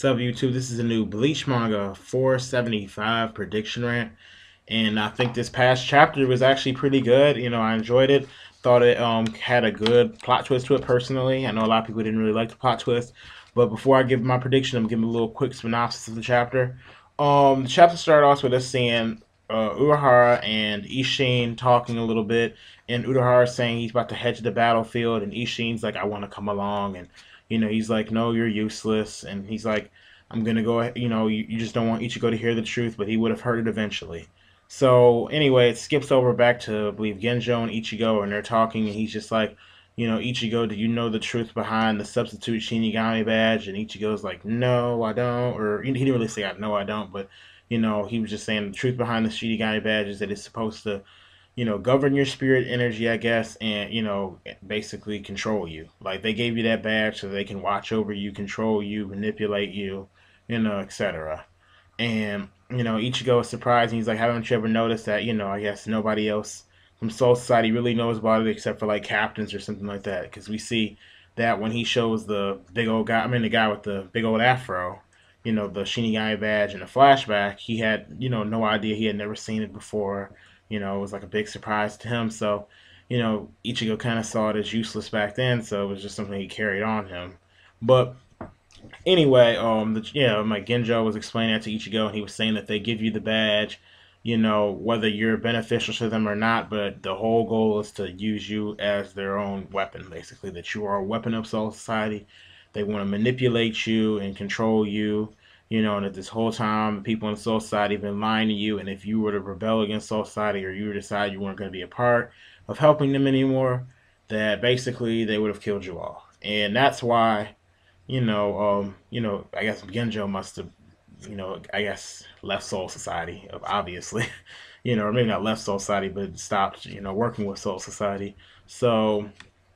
What's up, YouTube? This is a new Bleach manga 475 prediction rant, and I think this past chapter was actually pretty good. I enjoyed it. Thought it had a good plot twist to it. Personally, I know a lot of people didn't really like the plot twist, but before I give my prediction, I'm giving a little quick synopsis of the chapter. The chapter started off with us seeing Urahara and Ishin talking a little bit, and Urahara saying he's about to head to the battlefield, and Ishin's like, "I want to come along," and he's like, "No, you're useless," and he's like, "I'm gonna go." You just don't want Ichigo to hear the truth, but he would have heard it eventually. So anyway, it skips over back to I believe Genjo and Ichigo, and they're talking, and he's just like, Ichigo, do you know the truth behind the substitute Shinigami badge? And Ichigo's like, no, I don't. Or he didn't really say, no, I don't, but he was just saying the truth behind the Shinigami badge is that it's supposed to, govern your spirit energy, I guess, and basically control you. Like they gave you that badge so they can watch over you, control you, manipulate you, etc. And Ichigo is surprised, and he's like, "Haven't you ever noticed that? I guess nobody else from Soul Society really knows about it except for like captains or something like that." Because we see that when he shows the big old guy, I mean the guy with the big old afro, the Shinigami badge in the flashback, he had no idea, he had never seen it before. It was like a big surprise to him. So, Ichigo kind of saw it as useless back then, so it was just something he carried on him. But anyway, my Genjo was explaining that to Ichigo, and he was saying that they give you the badge, whether you're beneficial to them or not, but the whole goal is to use you as their own weapon, basically, that you are a weapon of Soul Society. They want to manipulate you and control you, and that this whole time, the people in Soul Society have been lying to you, and if you were to rebel against Soul Society or you were to decide you weren't going to be a part of helping them anymore, that basically they would have killed you all. And that's why I guess Genjo must have, I guess left Soul Society, obviously, or maybe not left Soul Society, but stopped, working with Soul Society. So,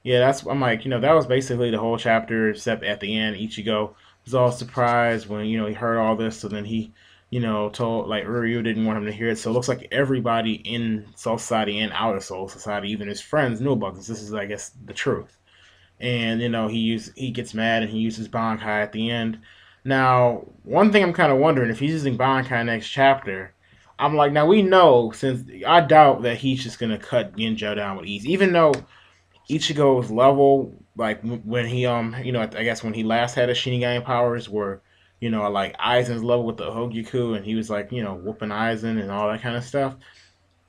yeah, I'm like, that was basically the whole chapter, except at the end, Ichigo was all surprised when, he heard all this, so then he, told, like, Uryu didn't want him to hear it, so it looks like everybody in Soul Society and out of Soul Society, even his friends, knew about this. This is, I guess, the truth. And he gets mad and he uses Bankai at the end. Now, one thing I'm kind of wondering, if he's using Bankai next chapter, I'm like, now we know, since I doubt that he's just gonna cut Genjo down with ease, even though Ichigo's level, like when he I guess when he last had his Shinigami powers, were like Aizen's level with the Hogyaku, and he was like whooping Aizen and all that kind of stuff.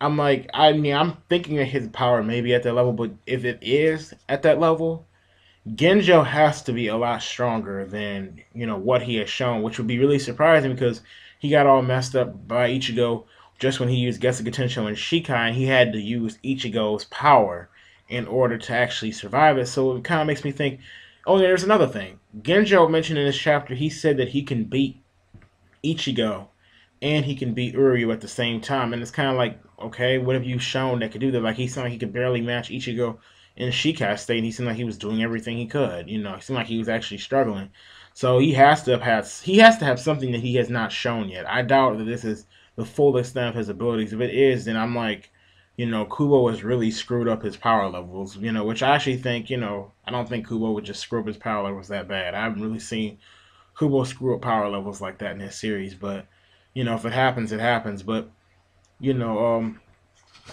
I'm like, I mean, I'm thinking that his power may be at that level, but if it is at that level, Genjo has to be a lot stronger than what he has shown, which would be really surprising because he got all messed up by Ichigo just when he used Getsuga Tensho and Shikai, and he had to use Ichigo's power in order to actually survive it. So it kind of makes me think. Oh, there's another thing. Genjo mentioned in this chapter, he said that he can beat Ichigo and he can beat Uryu at the same time. And it's kind of like, okay, what have you shown that could do that? Like, he seemed like he could barely match Ichigo in Shikai state, and he seemed like he was doing everything he could. It seemed like he was actually struggling. So he has to have something that he has not shown yet. I doubt that this is the full extent of his abilities. If it is, then I'm like, Kubo has really screwed up his power levels. Which I actually think, I don't think Kubo would just screw up his power levels that bad. I haven't really seen Kubo screw up power levels like that in his series, but if it happens, it happens. But you know,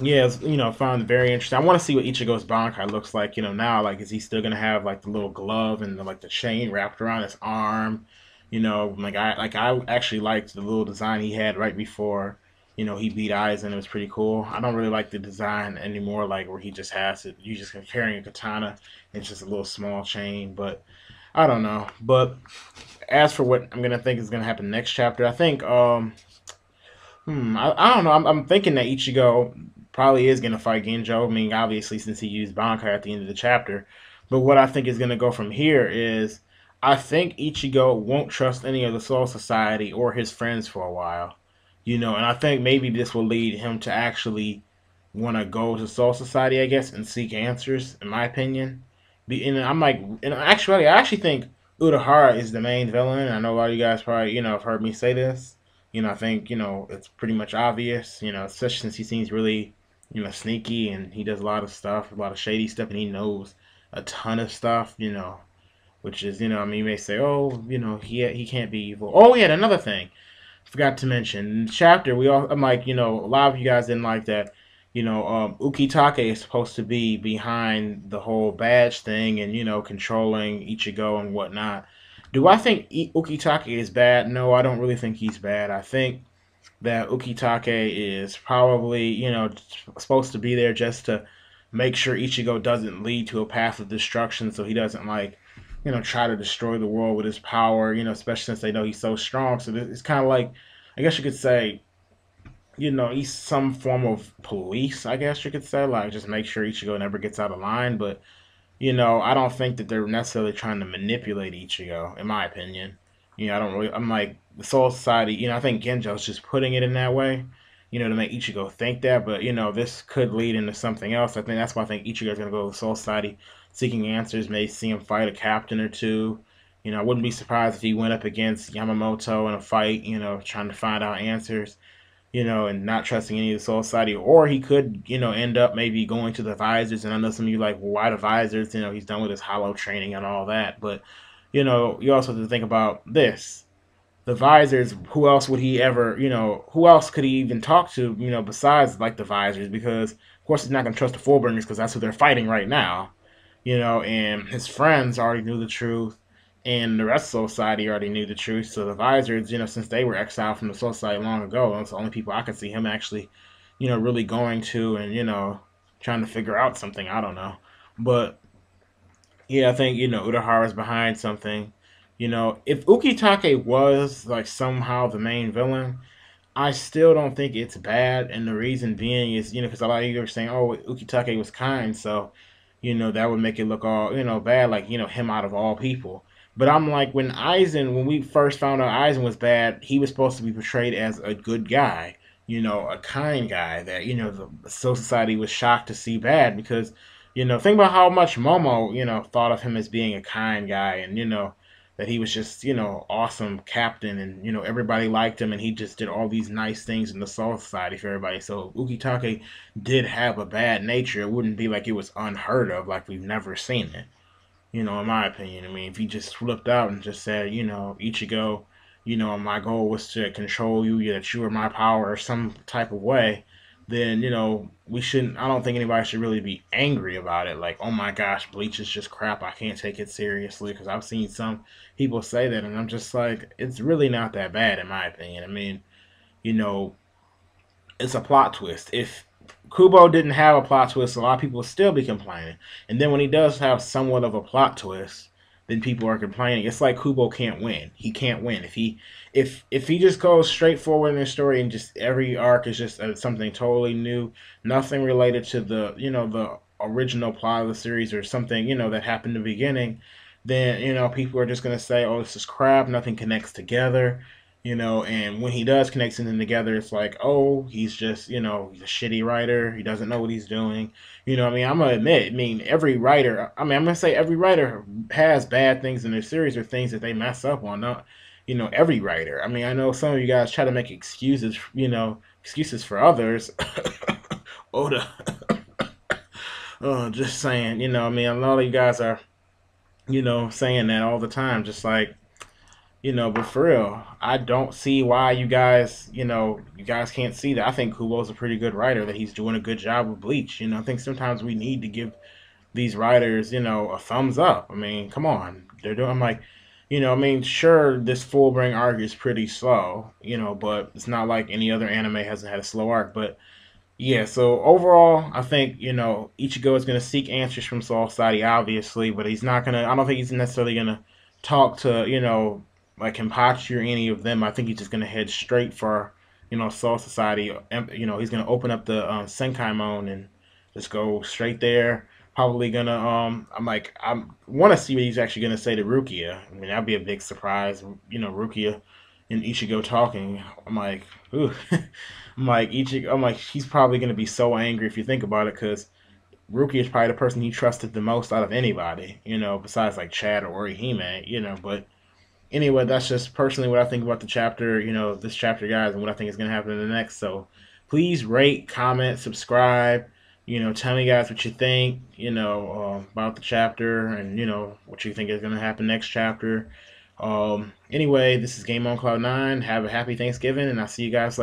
yeah, found it very interesting. I want to see what Ichigo's Bankai looks like. Now, like, is he still gonna have like the little glove and the chain wrapped around his arm? I actually liked the little design he had right before. He beat Aizen. It was pretty cool. I don't really like the design anymore, like where he just has it. You just carrying a katana. It's just a little small chain, but I don't know. But as for what I'm gonna think is gonna happen next chapter, I think I don't know. I'm thinking that Ichigo probably is gonna fight Genjo. I mean, obviously since he used Bankai at the end of the chapter. But what I think is gonna go from here is I think Ichigo won't trust any of the Soul Society or his friends for a while. And I think maybe this will lead him to actually want to go to Soul Society, I guess, and seek answers, in my opinion. And I'm like, and actually, I actually think Urahara is the main villain. I know a lot of you guys probably, have heard me say this. I think, it's pretty much obvious, especially since he seems really, sneaky, and he does a lot of stuff, a lot of shady stuff, and he knows a ton of stuff, which is, I mean, you may say, oh, he can't be evil. Oh, yeah, another thing forgot to mention in the chapter. I'm like, a lot of you guys didn't like that. Ukitake is supposed to be behind the whole badge thing and controlling Ichigo and whatnot. Do I think Ukitake is bad? No, I don't really think he's bad. I think that Ukitake is probably, supposed to be there just to make sure Ichigo doesn't lead to a path of destruction so he doesn't, like, try to destroy the world with his power, especially since they know he's so strong. So it's kind of like, I guess you could say, he's some form of police, I guess you could say, like, just make sure Ichigo never gets out of line. But I don't think that they're necessarily trying to manipulate Ichigo, in my opinion. I don't really. I'm like the Soul Society. I think Genjo's just putting it in that way, to make Ichigo think that. But this could lead into something else. I think that's why I think Ichigo's gonna go to the Soul Society, seeking answers. May see him fight a captain or two. I wouldn't be surprised if he went up against Yamamoto in a fight. Trying to find out answers, and not trusting any of the Soul Society. Or he could, end up maybe going to the Visors. And I know some of you like, well, why the Visors? He's done with his hollow training and all that. But, you also have to think about this. The Visors, who else would he ever, who else could he even talk to, besides like the Visors? Because, of course, he's not going to trust the Fullbringers because that's who they're fighting right now. And his friends already knew the truth, and the rest of society already knew the truth. So the Visors, since they were exiled from the society long ago, those are the only people I could see him actually, really going to and trying to figure out something. I don't know, but yeah, I think Urahara's behind something. If Ukitake was like somehow the main villain, I still don't think it's bad, and the reason being is, because a lot of you are saying, "Oh, Ukitake was kind," so that would make it look all bad, like him out of all people. But I'm like, when we first found out Aizen was bad, he was supposed to be portrayed as a good guy, a kind guy that the Soul Society was shocked to see bad because think about how much Momo thought of him as being a kind guy, and that he was just awesome captain, and everybody liked him, and he just did all these nice things in the Soul Society for everybody. So Ukitake did have a bad nature. It wouldn't be like it was unheard of, like we've never seen it. In my opinion, I mean, if he just flipped out and just said, Ichigo, my goal was to control you, that you were my power, or some type of way, then we shouldn't. I don't think anybody should really be angry about it. Like, oh my gosh, Bleach is just crap. I can't take it seriously, because I've seen some people say that, and I'm just like, it's really not that bad in my opinion. I mean, you know, it's a plot twist. If Kubo didn't have a plot twist, a lot of people would still be complaining. And then when he does have somewhat of a plot twist, then people are complaining. It's like Kubo can't win. He can't win if he just goes straight forward in the story and just every arc is just something totally new, nothing related to the original plot of the series or something that happened in the beginning. Then people are just gonna say, "Oh, this is crap. Nothing connects together." And when he does connect something together, it's like, oh, he's just, he's a shitty writer. He doesn't know what he's doing. I mean, I'm gonna admit, I mean, every writer, I mean, I'm gonna say every writer has bad things in their series or things that they mess up on. Not, every writer. I mean, I know some of you guys try to make excuses, excuses for others. Oda, oh, just saying, I mean, a lot of you guys are, saying that all the time, just like, but for real, I don't see why you guys can't see that. I think Kubo's a pretty good writer, that he's doing a good job with Bleach. I think sometimes we need to give these writers, a thumbs up. I mean, come on. They're doing, I'm like, I mean, sure, this full bring arc is pretty slow, but it's not like any other anime hasn't had a slow arc. But yeah, so overall, I think, Ichigo is going to seek answers from Soul Society, obviously, but he's not going to, I don't think he's necessarily going to talk to, like Kenpachi or any of them. I think he's just going to head straight for, Soul Society. He's going to open up the Senkaimon and just go straight there. Probably going to, I want to see what he's actually going to say to Rukia. I mean, that'd be a big surprise, Rukia and Ichigo talking. I'm like, ooh. I'm like, he's probably gonna be so angry if you think about it, because Ruki is probably the person he trusted the most out of anybody, besides like Chad or Orihime, But anyway, that's just personally what I think about the chapter, this chapter, guys, and what I think is gonna happen in the next. So please rate, comment, subscribe, Tell me guys what you think, about the chapter, and what you think is gonna happen next chapter. Anyway, this is Game on Cloud 9. Have a happy Thanksgiving, and I'll see you guys later.